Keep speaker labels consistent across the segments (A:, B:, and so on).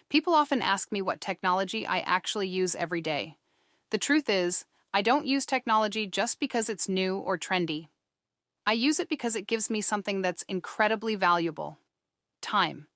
A: People often ask me what technology I actually use every day. The truth is, I don't use technology just because it's new or trendy. I use it because it gives me something that's incredibly valuable: time.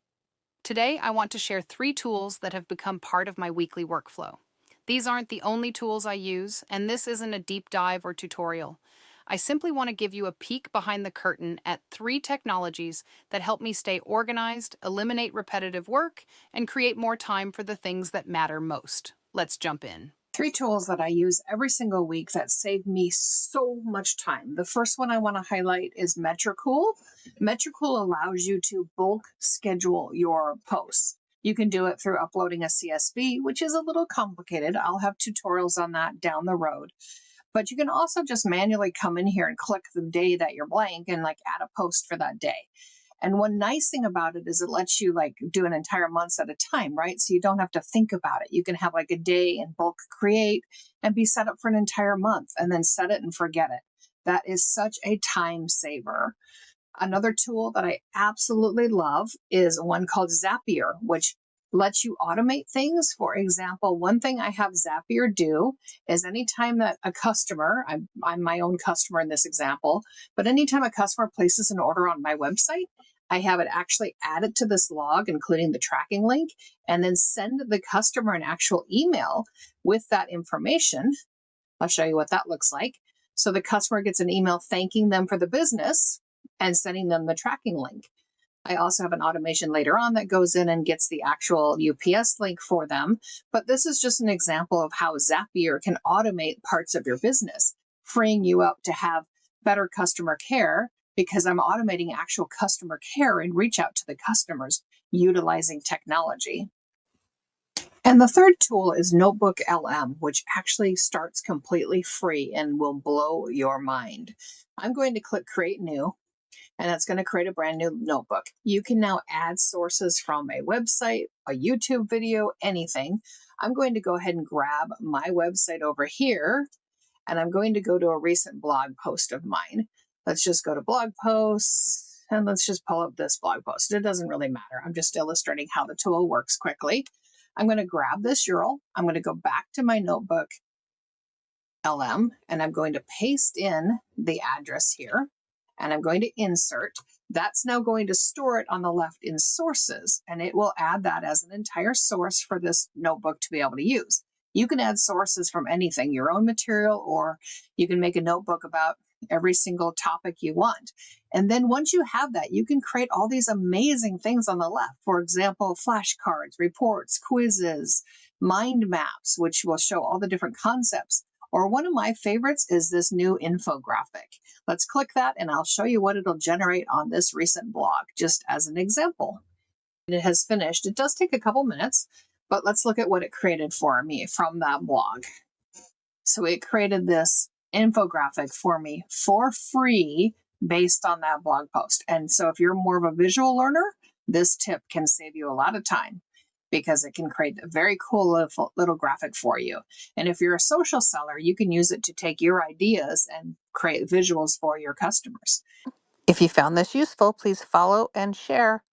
A: Today, I want to share 3 tools that have become part of my weekly workflow. These aren't the only tools I use, and this isn't a deep dive or tutorial. I simply want to give you a peek behind the curtain at 3 technologies that help me stay organized, eliminate repetitive work, and create more time for the things that matter most. Let's jump in.
B: 3 tools that I use every single week that save me so much time. The first one I want to highlight is Metricool. Metricool allows you to bulk schedule your posts. You can do it through uploading a CSV, which is a little complicated. I'll have tutorials on that down the road. But you can also just manually come in here and click the day that you're blank and like add a post for that day. And one nice thing about it is it lets you like do an entire month at a time, right? So you don't have to think about it. You can have like a day and bulk create and be set up for an entire month and then set it and forget it. That is such a time saver. Another tool that I absolutely love is one called Zapier, which lets you automate things. For example, one thing I have Zapier do is anytime that a customer, I'm my own customer in this example, but anytime a customer places an order on my website, I have it actually added to this log, including the tracking link, and then send the customer an actual email with that information. I'll show you what that looks like. So the customer gets an email thanking them for the business and sending them the tracking link. I also have an automation later on that goes in and gets the actual UPS link for them. But this is just an example of how Zapier can automate parts of your business, freeing you up to have better customer care because I'm automating actual customer care and reach out to the customers utilizing technology. And the third tool is NotebookLM, which actually starts completely free and will blow your mind. I'm going to click Create New, and it's going to create a brand new notebook. You can now add sources from a website, a YouTube video, anything. I'm going to go ahead and grab my website over here, and I'm going to go to a recent blog post of mine. Let's just go to blog posts, and let's just pull up this blog post. It doesn't really matter. I'm just illustrating how the tool works quickly. I'm going to grab this URL. I'm going to go back to my notebook LM, and I'm going to paste in the address here, and I'm going to insert. That's now going to store it on the left in sources, and it will add that as an entire source for this notebook to be able to use. You can add sources from anything, your own material, or you can make a notebook about every single topic you want. And then once you have that, you can create all these amazing things on the left. For example, flashcards, reports, quizzes, mind maps, which will show all the different concepts. Or one of my favorites is this new infographic. Let's click that and I'll show you what it'll generate on this recent blog, just as an example. It has finished. It does take a couple minutes, but let's look at what it created for me from that blog. So it created this infographic for me for free based on that blog post. And so if you're more of a visual learner, this tip can save you a lot of time because it can create a very cool little graphic for you. And if you're a social seller, you can use it to take your ideas and create visuals for your customers.
C: If you found this useful, please follow and share.